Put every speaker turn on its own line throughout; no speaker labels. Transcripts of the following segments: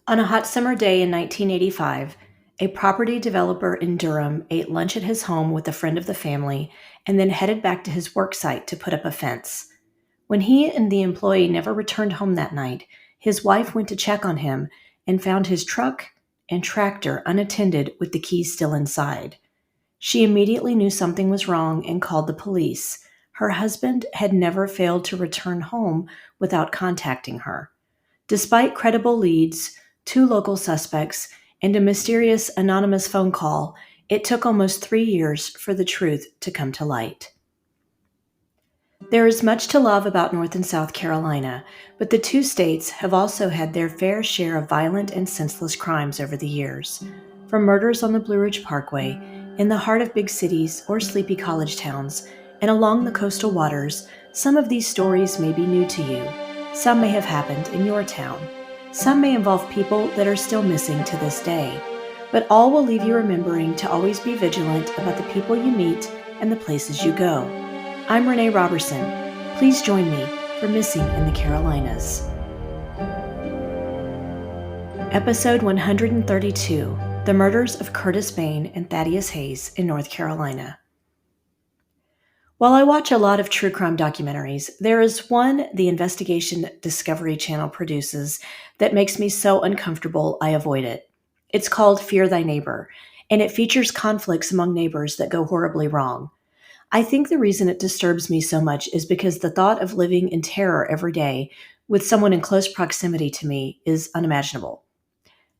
On a hot summer day in 1985, a property developer in Durham ate lunch at his home with a friend of the family and then headed back to his work site to put up a fence. When he and the employee never returned home that night, his wife went to check on him and found his truck and tractor unattended with the keys still inside. She immediately knew something was wrong and called the police. Her husband had never failed to return home without contacting her. Despite credible leads, two local suspects, and a mysterious anonymous phone call, it took almost 3 years for the truth to come to light. There is much to love about North and South Carolina, but the two states have also had their fair share of violent and senseless crimes over the years. From murders on the Blue Ridge Parkway, in the heart of big cities or sleepy college towns, and along the coastal waters, some of these stories may be new to you. Some may have happened in your town. Some may involve people that are still missing to this day. But all will leave you remembering to always be vigilant about the people you meet and the places you go. I'm Renee Robertson. Please join me for Missing in the Carolinas. Episode 132, The Murders of Curtis Bane and Thaddeus Hayes in North Carolina. While I watch a lot of true crime documentaries, there is one the Investigation Discovery Channel produces that makes me so uncomfortable I avoid it. It's called Fear Thy Neighbor, and it features conflicts among neighbors that go horribly wrong. I think the reason it disturbs me so much is because the thought of living in terror every day with someone in close proximity to me is unimaginable.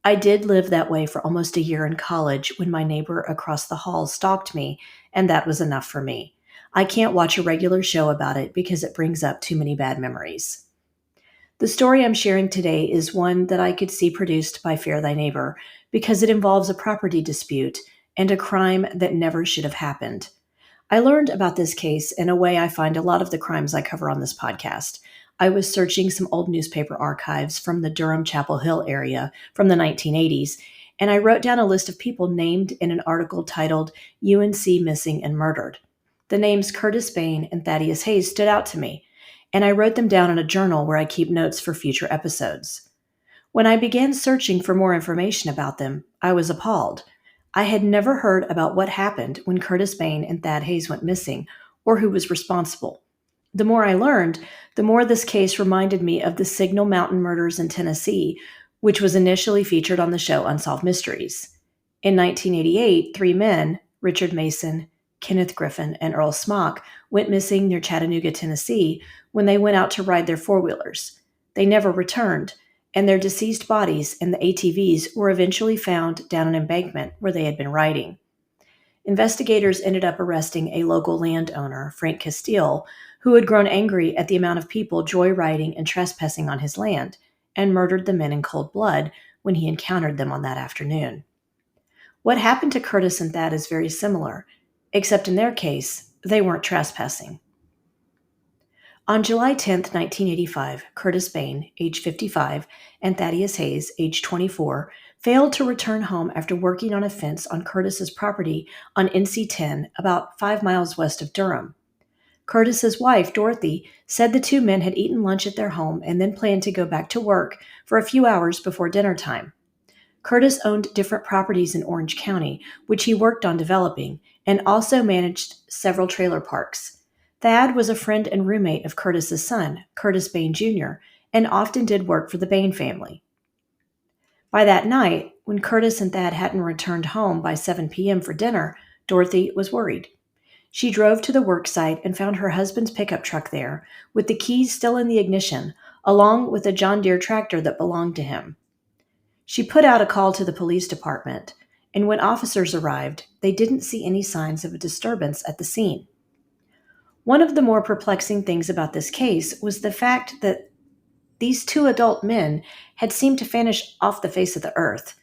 I did live that way for almost a year in college when my neighbor across the hall stalked me, and that was enough for me. I can't watch a regular show about it because it brings up too many bad memories. The story I'm sharing today is one that I could see produced by Fear Thy Neighbor because it involves a property dispute and a crime that never should have happened. I learned about this case in a way I find a lot of the crimes I cover on this podcast. I was searching some old newspaper archives from the Durham Chapel Hill area from the 1980s, and I wrote down a list of people named in an article titled UNC Missing and Murdered. The names Curtis Bane and Thaddeus Hayes stood out to me, and I wrote them down in a journal where I keep notes for future episodes. When I began searching for more information about them, I was appalled. I had never heard about what happened when Curtis Bane and Thad Hayes went missing, or who was responsible. The more I learned, the more this case reminded me of the Signal Mountain murders in Tennessee, which was initially featured on the show Unsolved Mysteries. In 1988, three men, Richard Mason, Kenneth Griffin, and Earl Smock, went missing near Chattanooga, Tennessee, when they went out to ride their four-wheelers. They never returned, and their deceased bodies and the ATVs were eventually found down an embankment where they had been riding. Investigators ended up arresting a local landowner, Frank Castile, who had grown angry at the amount of people joyriding and trespassing on his land, and murdered the men in cold blood when he encountered them on that afternoon. What happened to Curtis and Thad is very similar, except in their case, they weren't trespassing. On July 10, 1985, Curtis Bane, age 55, and Thaddeus Hayes, age 24, failed to return home after working on a fence on Curtis's property on NC-10, about 5 miles west of Durham. Curtis's wife, Dorothy, said the two men had eaten lunch at their home and then planned to go back to work for a few hours before dinner time. Curtis owned different properties in Orange County, which he worked on developing, and also managed several trailer parks. Thad was a friend and roommate of Curtis's son, Curtis Bane Jr., and often did work for the Bane family. By that night, when Curtis and Thad hadn't returned home by 7 p.m. for dinner, Dorothy was worried. She drove to the work site and found her husband's pickup truck there, with the keys still in the ignition, along with a John Deere tractor that belonged to him. She put out a call to the police department, and when officers arrived, they didn't see any signs of a disturbance at the scene. One of the more perplexing things about this case was the fact that these two adult men had seemed to vanish off the face of the earth.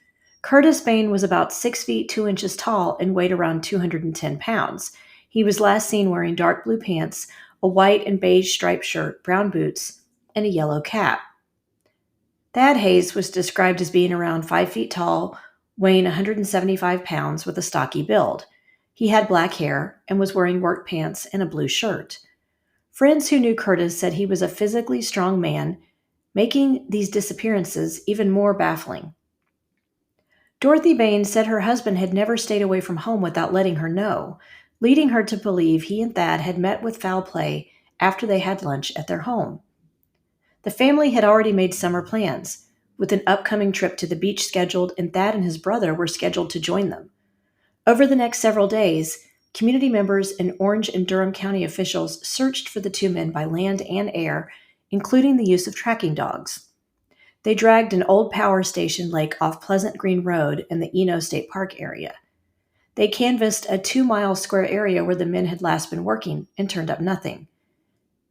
Curtis Bane was about 6 feet 2 inches tall and weighed around 210 pounds. He was last seen wearing dark blue pants, a white and beige striped shirt, brown boots, and a yellow cap. Thad Hayes was described as being around 5 feet tall, weighing 175 pounds with a stocky build. He had black hair and was wearing work pants and a blue shirt. Friends who knew Curtis said he was a physically strong man, making these disappearances even more baffling. Dorothy Bane said her husband had never stayed away from home without letting her know, leading her to believe he and Thad had met with foul play after they had lunch at their home. The family had already made summer plans, with an upcoming trip to the beach scheduled, and Thad and his brother were scheduled to join them. Over the next several days, community members and Orange and Durham County officials searched for the two men by land and air, including the use of tracking dogs. They dragged an old power station lake off Pleasant Green Road in the Eno State Park area. They canvassed a 2-mile square area where the men had last been working and turned up nothing.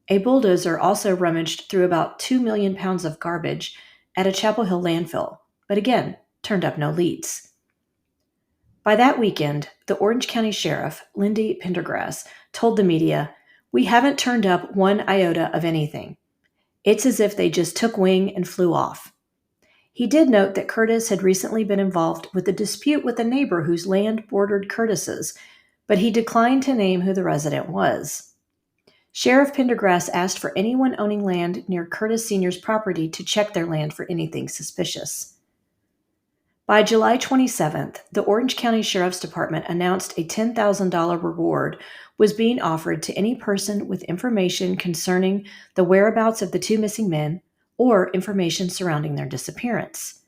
A bulldozer also rummaged through about 2 million pounds of garbage at a Chapel Hill landfill, but again, turned up no leads. By that weekend, the Orange County Sheriff, Lindy Pendergrass, told the media, "We haven't turned up one iota of anything. It's as if they just took wing and flew off." He did note that Curtis had recently been involved with a dispute with a neighbor whose land bordered Curtis's, but he declined to name who the resident was. Sheriff Pendergrass asked for anyone owning land near Curtis Sr.'s property to check their land for anything suspicious. By July 27th, the Orange County Sheriff's Department announced a $10,000 reward was being offered to any person with information concerning the whereabouts of the two missing men or information surrounding their disappearance.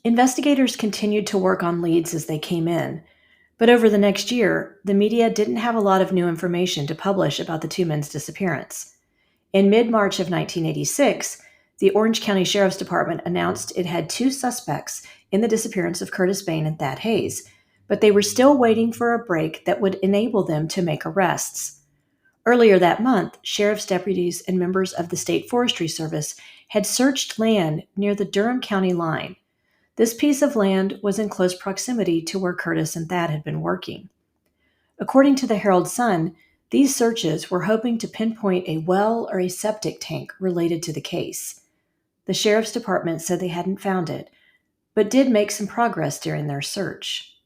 Investigators continued to work on leads as they came in, but over the next year, the media didn't have a lot of new information to publish about the two men's disappearance. In mid-March of 1986, the Orange County Sheriff's Department announced it had 2 suspects in the disappearance of Curtis Bane and Thad Hayes, but they were still waiting for a break that would enable them to make arrests. Earlier that month, sheriff's deputies and members of the State Forestry Service had searched land near the Durham County line. This piece of land was in close proximity to where Curtis and Thad had been working. According to the Herald-Sun, these searches were hoping to pinpoint a well or a septic tank related to the case. The sheriff's department said they hadn't found it, but did make some progress during their search.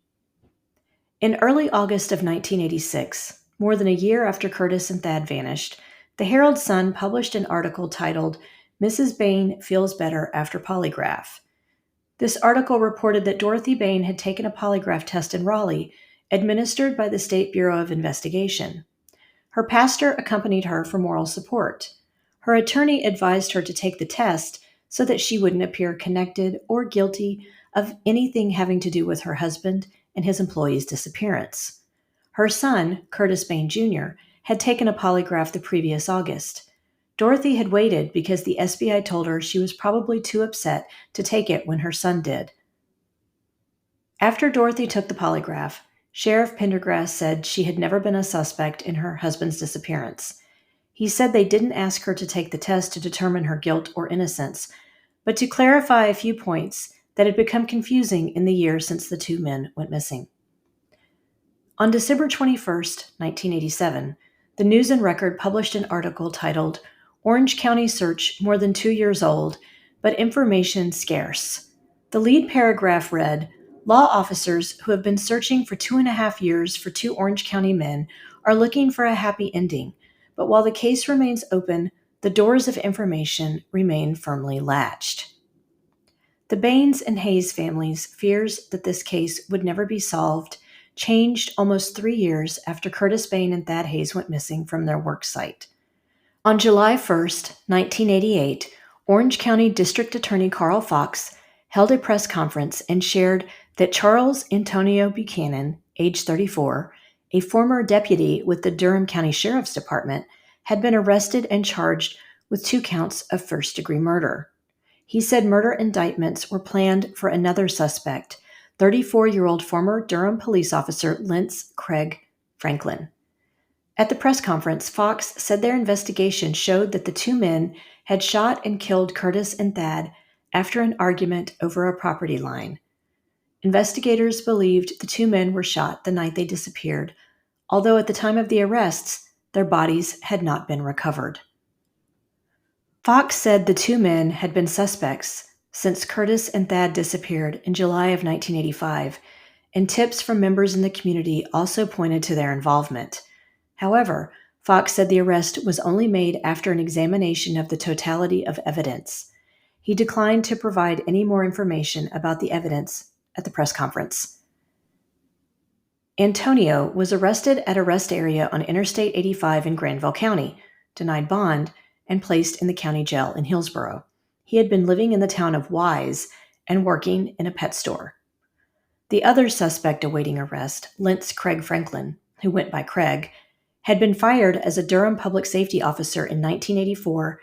In early August of 1986, more than a year after Curtis and Thad vanished, the Herald-Sun published an article titled, "Mrs. Bane Feels Better After Polygraph." This article reported that Dorothy Bane had taken a polygraph test in Raleigh, administered by the State Bureau of Investigation. Her pastor accompanied her for moral support. Her attorney advised her to take the test so that she wouldn't appear connected or guilty of anything having to do with her husband and his employee's disappearance. Her son, Curtis Bane Jr., had taken a polygraph the previous August. Dorothy had waited because the SBI told her she was probably too upset to take it when her son did. After Dorothy took the polygraph, Sheriff Pendergrass said she had never been a suspect in her husband's disappearance. He said they didn't ask her to take the test to determine her guilt or innocence, but to clarify a few points that had become confusing in the year since the two men went missing. On December 21, 1987, the News and Record published an article titled, "Orange County Search More Than 2 Years Old, but Information Scarce." The lead paragraph read, "Law officers who have been searching for 2.5 years for 2 Orange County men are looking for a happy ending, but while the case remains open, the doors of information remain firmly latched." The Baines and Hayes families' fears that this case would never be solved changed almost 3 years after Curtis Bane and Thad Hayes went missing from their work site. On July 1, 1988, Orange County District Attorney Carl Fox held a press conference and shared that Charles Antonio Buchanan, age 34, a former deputy with the Durham County Sheriff's Department, had been arrested and charged with 2 counts of first-degree murder. He said murder indictments were planned for another suspect, 34-year-old former Durham police officer Lance Craig Franklin. At the press conference, Fox said their investigation showed that the 2 men had shot and killed Curtis and Thad after an argument over a property line. Investigators believed the 2 men were shot the night they disappeared, although at the time of the arrests, their bodies had not been recovered. Fox said the 2 men had been suspects since Curtis and Thad disappeared in July of 1985, and tips from members in the community also pointed to their involvement. However, Fox said the arrest was only made after an examination of the totality of evidence. He declined to provide any more information about the evidence at the press conference. Antonio was arrested at a rest area on Interstate 85 in Granville County, denied bond, and placed in the county jail in Hillsborough. He had been living in the town of Wise and working in a pet store. The other suspect awaiting arrest, Lance Craig Franklin, who went by Craig, had been fired as a Durham public safety officer in 1984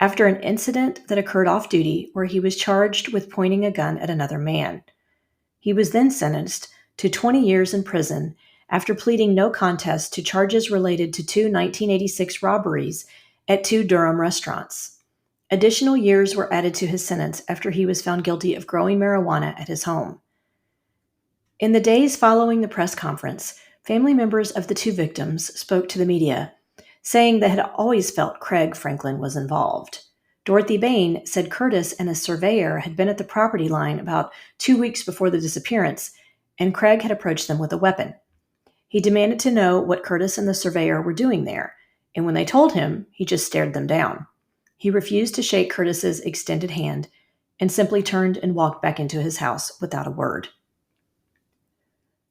after an incident that occurred off-duty where he was charged with pointing a gun at another man. He was then sentenced to 20 years in prison after pleading no contest to charges related to two 1986 robberies at two Durham restaurants. Additional years were added to his sentence after he was found guilty of growing marijuana at his home. In the days following the press conference, family members of the two victims spoke to the media, saying they had always felt Craig Franklin was involved. Dorothy Bane said Curtis and a surveyor had been at the property line about 2 weeks before the disappearance, and Craig had approached them with a weapon. He demanded to know what Curtis and the surveyor were doing there, and when they told him, he just stared them down. He refused to shake Curtis's extended hand and simply turned and walked back into his house without a word.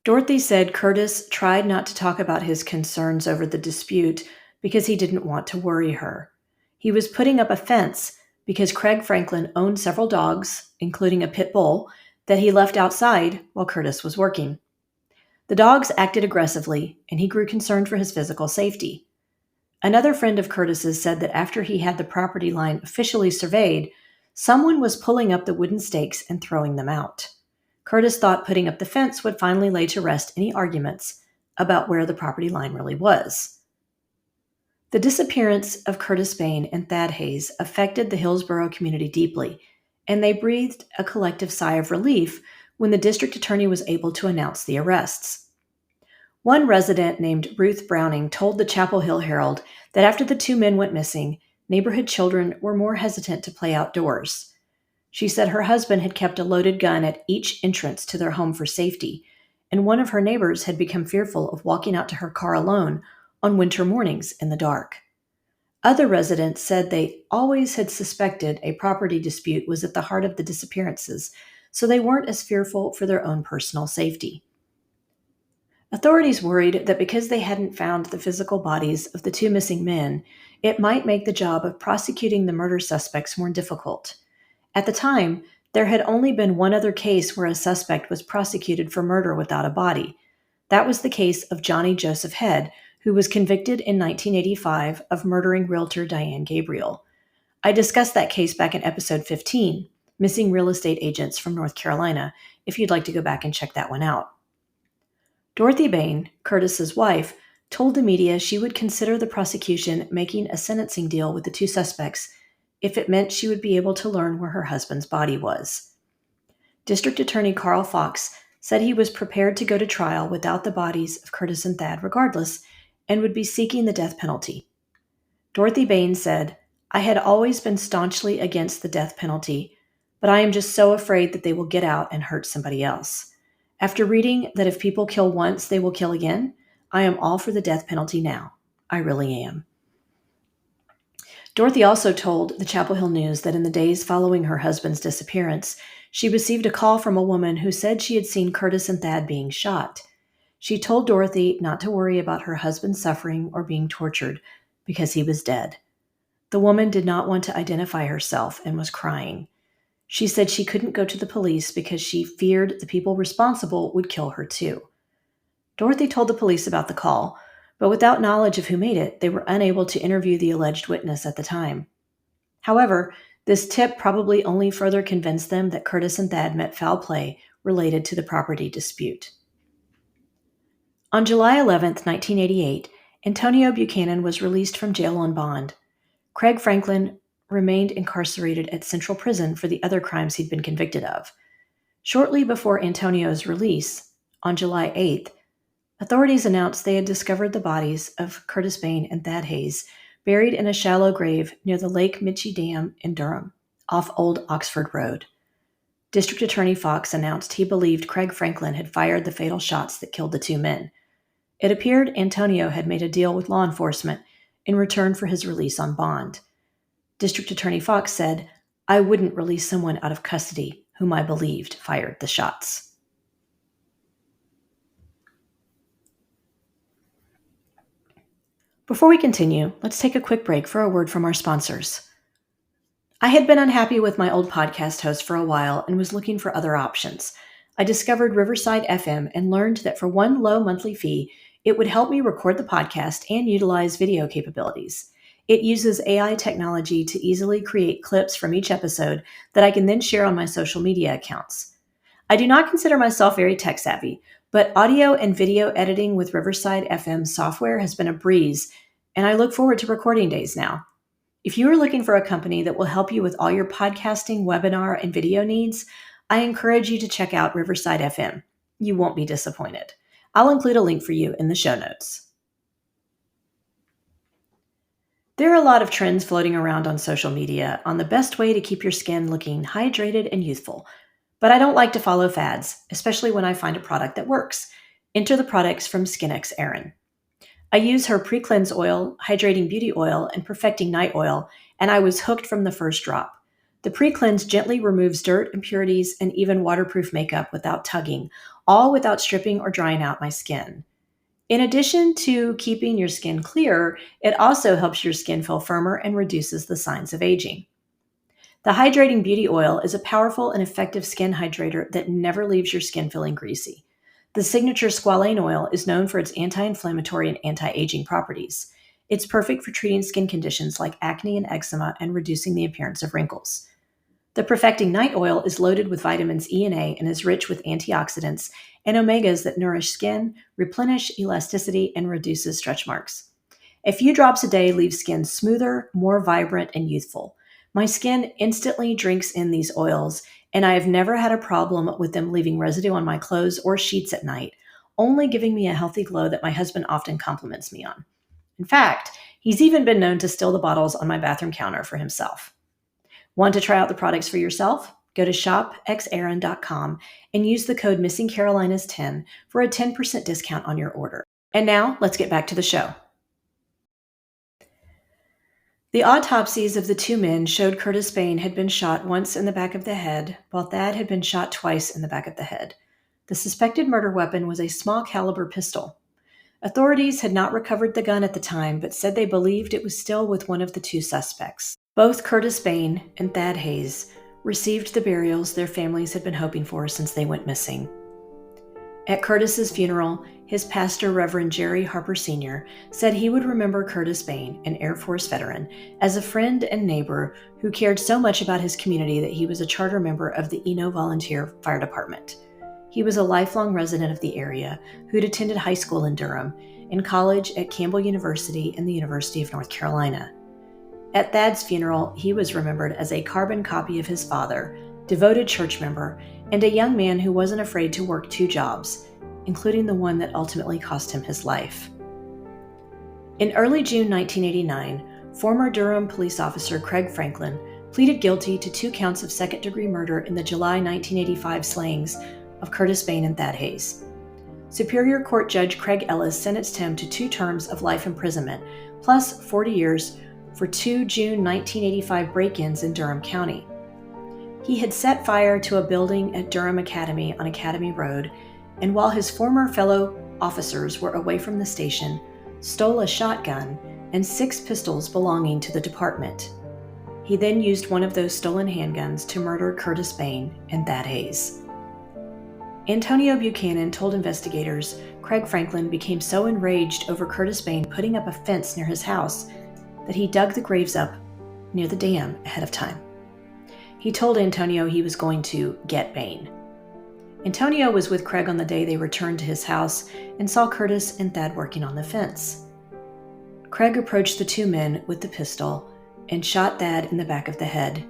Dorothy said Curtis tried not to talk about his concerns over the dispute because he didn't want to worry her. He was putting up a fence because Craig Franklin owned several dogs, including a pit bull, that he left outside while Curtis was working. The dogs acted aggressively, and he grew concerned for his physical safety. Another friend of Curtis's said that after he had the property line officially surveyed, someone was pulling up the wooden stakes and throwing them out. Curtis thought putting up the fence would finally lay to rest any arguments about where the property line really was. The disappearance of Curtis Bane and Thad Hayes affected the Hillsborough community deeply, and they breathed a collective sigh of relief when the district attorney was able to announce the arrests. One resident named Ruth Browning told the Chapel Hill Herald that after the two men went missing, neighborhood children were more hesitant to play outdoors. She said her husband had kept a loaded gun at each entrance to their home for safety, and one of her neighbors had become fearful of walking out to her car alone on winter mornings in the dark. Other residents said they always had suspected a property dispute was at the heart of the disappearances, so they weren't as fearful for their own personal safety. Authorities worried that because they hadn't found the physical bodies of the two missing men, it might make the job of prosecuting the murder suspects more difficult. At the time, there had only been one other case where a suspect was prosecuted for murder without a body. That was the case of Johnny Joseph Head, who was convicted in 1985 of murdering realtor Diane Gabriel. I discussed that case back in episode 15, Missing Real Estate Agents from North Carolina, if you'd like to go back and check that one out. Dorothy Bane, Curtis's wife, told the media she would consider the prosecution making a sentencing deal with the two suspects if it meant she would be able to learn where her husband's body was. District Attorney Carl Fox said he was prepared to go to trial without the bodies of Curtis and Thad regardless, and would be seeking the death penalty. Dorothy Bane said, "I had always been staunchly against the death penalty, but I am just so afraid that they will get out and hurt somebody else. After reading that if people kill once, they will kill again, I am all for the death penalty now. I really am." Dorothy also told the Chapel Hill News that in the days following her husband's disappearance, she received a call from a woman who said she had seen Curtis and Thad being shot. She told Dorothy not to worry about her husband suffering or being tortured because he was dead. The woman did not want to identify herself and was crying. She said she couldn't go to the police because she feared the people responsible would kill her too. Dorothy told the police about the call, but without knowledge of who made it, they were unable to interview the alleged witness at the time. However, this tip probably only further convinced them that Curtis and Thad meant foul play related to the property dispute. On July 11, 1988, Antonio Buchanan was released from jail on bond. Craig Franklin remained incarcerated at Central Prison for the other crimes he'd been convicted of. Shortly before Antonio's release, on July 8th, authorities announced they had discovered the bodies of Curtis Bane and Thad Hayes buried in a shallow grave near the Lake Mitchie Dam in Durham, off Old Oxford Road. District Attorney Fox announced he believed Craig Franklin had fired the fatal shots that killed the two men. It appeared Antonio had made a deal with law enforcement in return for his release on bond. District Attorney Fox said, "I wouldn't release someone out of custody whom I believed fired the shots." Before we continue, let's take a quick break for a word from our sponsors. I had been unhappy with my old podcast host for a while and was looking for other options. I discovered Riverside FM and learned that for one low monthly fee, it would help me record the podcast and utilize video capabilities. It uses AI technology to easily create clips from each episode that I can then share on my social media accounts. I do not consider myself very tech savvy, but audio and video editing with Riverside FM software has been a breeze, and I look forward to recording days now. If you are looking for a company that will help you with all your podcasting, webinar, and video needs, I encourage you to check out Riverside FM. You won't be disappointed. I'll include a link for you in the show notes. There are a lot of trends floating around on social media on the best way to keep your skin looking hydrated and youthful. But I don't like to follow fads, especially when I find a product that works. Enter the products from SkinX Erin. I use her pre-cleanse oil, hydrating beauty oil, and perfecting night oil, and I was hooked from the first drop. The pre-cleanse gently removes dirt, impurities, and even waterproof makeup without tugging, all without stripping or drying out my skin. In addition to keeping your skin clear, it also helps your skin feel firmer and reduces the signs of aging. The hydrating beauty oil is a powerful and effective skin hydrator that never leaves your skin feeling greasy. The signature squalane oil is known for its anti-inflammatory and anti-aging properties. It's perfect for treating skin conditions like acne and eczema and reducing the appearance of wrinkles. The Perfecting Night Oil is loaded with vitamins E and A and is rich with antioxidants and omegas that nourish skin, replenish elasticity, and reduces stretch marks. A few drops a day leave skin smoother, more vibrant, and youthful. My skin instantly drinks in these oils, and I have never had a problem with them leaving residue on my clothes or sheets at night, only giving me a healthy glow that my husband often compliments me on. In fact, he's even been known to steal the bottles on my bathroom counter for himself. Want to try out the products for yourself? Go to shopxerin.com and use the code MissingCarolinas10 for a 10% discount on your order. And now, let's get back to the show. The autopsies of the two men showed Curtis Bane had been shot once in the back of the head, while Thad had been shot twice in the back of the head. The suspected murder weapon was a small caliber pistol. Authorities had not recovered the gun at the time, but said they believed it was still with one of the two suspects. Both Curtis Bane and Thad Hayes received the burials their families had been hoping for since they went missing. At Curtis's funeral, his pastor, Reverend Jerry Harper Sr., said he would remember Curtis Bane, an Air Force veteran, as a friend and neighbor who cared so much about his community that he was a charter member of the Eno Volunteer Fire Department. He was a lifelong resident of the area who'd attended high school in Durham and college at Campbell University and the University of North Carolina. At Thad's funeral, he was remembered as a carbon copy of his father, devoted church member, and a young man who wasn't afraid to work two jobs, including the one that ultimately cost him his life. In early June 1989, former Durham police officer Craig Franklin pleaded guilty to 2 counts of second-degree murder in the July 1985 slayings of Curtis Bane and Thad Hayes. Superior Court Judge Craig Ellis sentenced him to 2 terms of life imprisonment, plus 40 years for 2 June 1985 break-ins in Durham County. He had set fire to a building at Durham Academy on Academy Road, and while his former fellow officers were away from the station, stole a shotgun and 6 pistols belonging to the department. He then used one of those stolen handguns to murder Curtis Bane and Thad Hayes. Antonio Buchanan told investigators Craig Franklin became so enraged over Curtis Bane putting up a fence near his house that he dug the graves up near the dam ahead of time. He told Antonio he was going to get Bane. Antonio was with Craig on the day they returned to his house and saw Curtis and Thad working on the fence. Craig approached the 2 men with the pistol and shot Thad in the back of the head.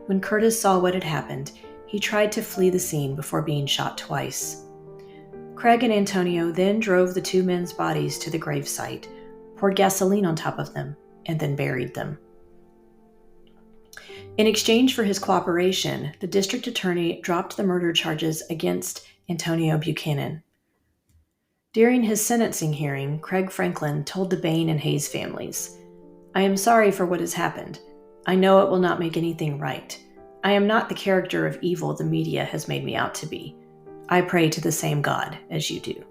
When Curtis saw what had happened, he tried to flee the scene before being shot twice. Craig and Antonio then drove the 2 men's bodies to the gravesite, poured gasoline on top of them, and then buried them. In exchange for his cooperation, the district attorney dropped the murder charges against Antonio Buchanan. During his sentencing hearing, Craig Franklin told the Bane and Hayes families, "I am sorry for what has happened. I know it will not make anything right. I am not the character of evil the media has made me out to be. I pray to the same God as you do."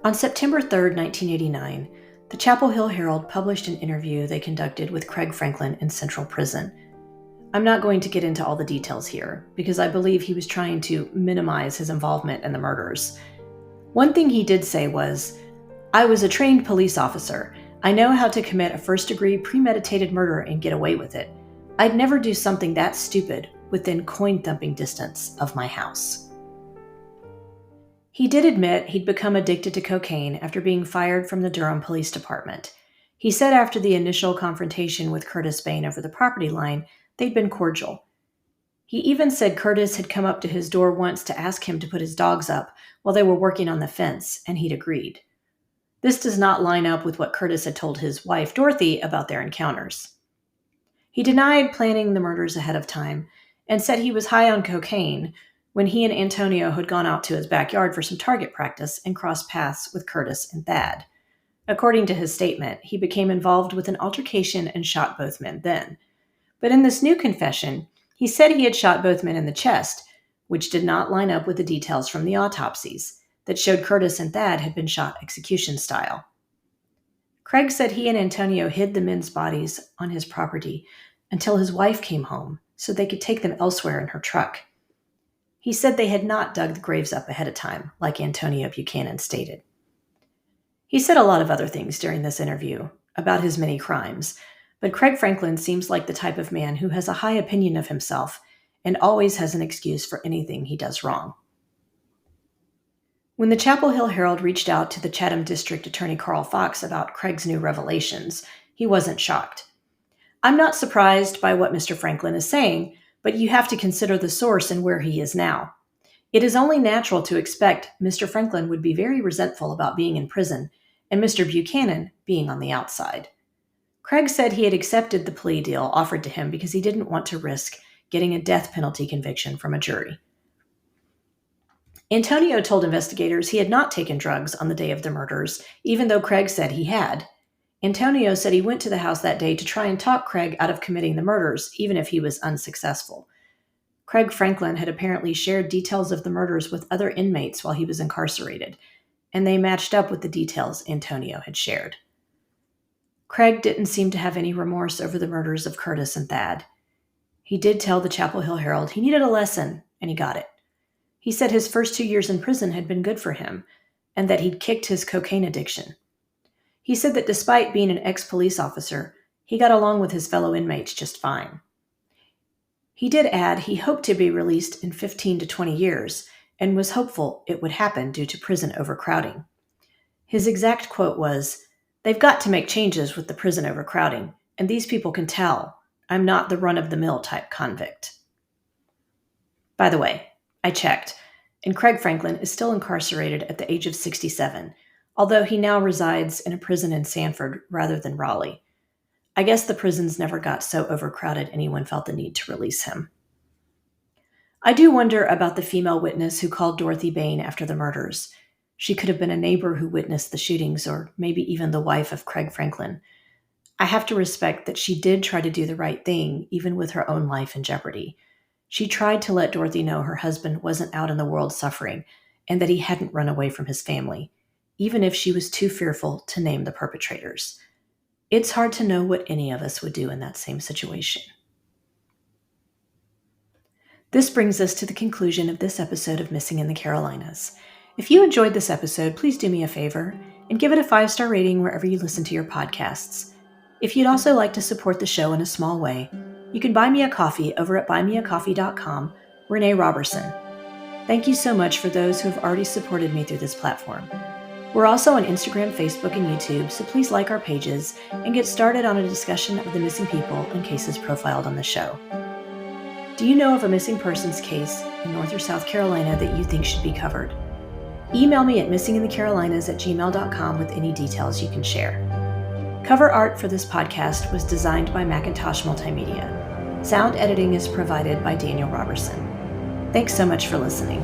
On September 3, 1989, the Chapel Hill Herald published an interview they conducted with Craig Franklin in Central Prison. I'm not going to get into all the details here, because I believe he was trying to minimize his involvement in the murders. One thing he did say was, "I was a trained police officer. I know how to commit a first-degree premeditated murder and get away with it. I'd never do something that stupid within coin-thumping distance of my house." He did admit he'd become addicted to cocaine after being fired from the Durham Police Department. He said after the initial confrontation with Curtis Bane over the property line, they'd been cordial. He even said Curtis had come up to his door once to ask him to put his dogs up while they were working on the fence, and he'd agreed. This does not line up with what Curtis had told his wife, Dorothy, about their encounters. He denied planning the murders ahead of time and said he was high on cocaine when he and Antonio had gone out to his backyard for some target practice and crossed paths with Curtis and Thad. According to his statement, he became involved with an altercation and shot both men then. But in this new confession, he said he had shot both men in the chest, which did not line up with the details from the autopsies that showed Curtis and Thad had been shot execution style. Craig said he and Antonio hid the men's bodies on his property until his wife came home so they could take them elsewhere in her truck. He said they had not dug the graves up ahead of time, like Antonio Buchanan stated. He said a lot of other things during this interview about his many crimes, but Craig Franklin seems like the type of man who has a high opinion of himself and always has an excuse for anything he does wrong. When the Chapel Hill Herald reached out to the Chatham District Attorney Carl Fox about Craig's new revelations, he wasn't shocked. "I'm not surprised by what Mr. Franklin is saying, but you have to consider the source and where he is now. It is only natural to expect Mr. Franklin would be very resentful about being in prison and Mr. Buchanan being on the outside." Craig said he had accepted the plea deal offered to him because he didn't want to risk getting a death penalty conviction from a jury. Antonio told investigators he had not taken drugs on the day of the murders, even though Craig said he had. Antonio said he went to the house that day to try and talk Craig out of committing the murders, even if he was unsuccessful. Craig Franklin had apparently shared details of the murders with other inmates while he was incarcerated, and they matched up with the details Antonio had shared. Craig didn't seem to have any remorse over the murders of Curtis and Thad. He did tell the Chapel Hill Herald he needed a lesson, and he got it. He said his first 2 years in prison had been good for him, and that he'd kicked his cocaine addiction. He said that despite being an ex-police officer, he got along with his fellow inmates just fine. He did add he hoped to be released in 15 to 20 years, and was hopeful it would happen due to prison overcrowding. His exact quote was, "They've got to make changes with the prison overcrowding, and these people can tell I'm not the run-of-the-mill type convict." By the way, I checked, and Craig Franklin is still incarcerated at the age of 67, although he now resides in a prison in Sanford rather than Raleigh. I guess the prisons never got so overcrowded anyone felt the need to release him. I do wonder about the female witness who called Dorothy Bane after the murders. She could have been a neighbor who witnessed the shootings, or maybe even the wife of Craig Franklin. I have to respect that she did try to do the right thing, even with her own life in jeopardy. She tried to let Dorothy know her husband wasn't out in the world suffering, and that he hadn't run away from his family, even if she was too fearful to name the perpetrators. It's hard to know what any of us would do in that same situation. This brings us to the conclusion of this episode of Missing in the Carolinas. If you enjoyed this episode, please do me a favor and give it a 5-star rating wherever you listen to your podcasts. If you'd also like to support the show in a small way, you can buy me a coffee over at buymeacoffee.com, Renee Robertson. Thank you so much for those who have already supported me through this platform. We're also on Instagram, Facebook, and YouTube, so please like our pages and get started on a discussion of the missing people and cases profiled on the show. Do you know of a missing persons case in North or South Carolina that you think should be covered? Email me at missinginthecarolinas@gmail.com with any details you can share. Cover art for this podcast was designed by Macintosh Multimedia. Sound editing is provided by Daniel Robertson. Thanks so much for listening.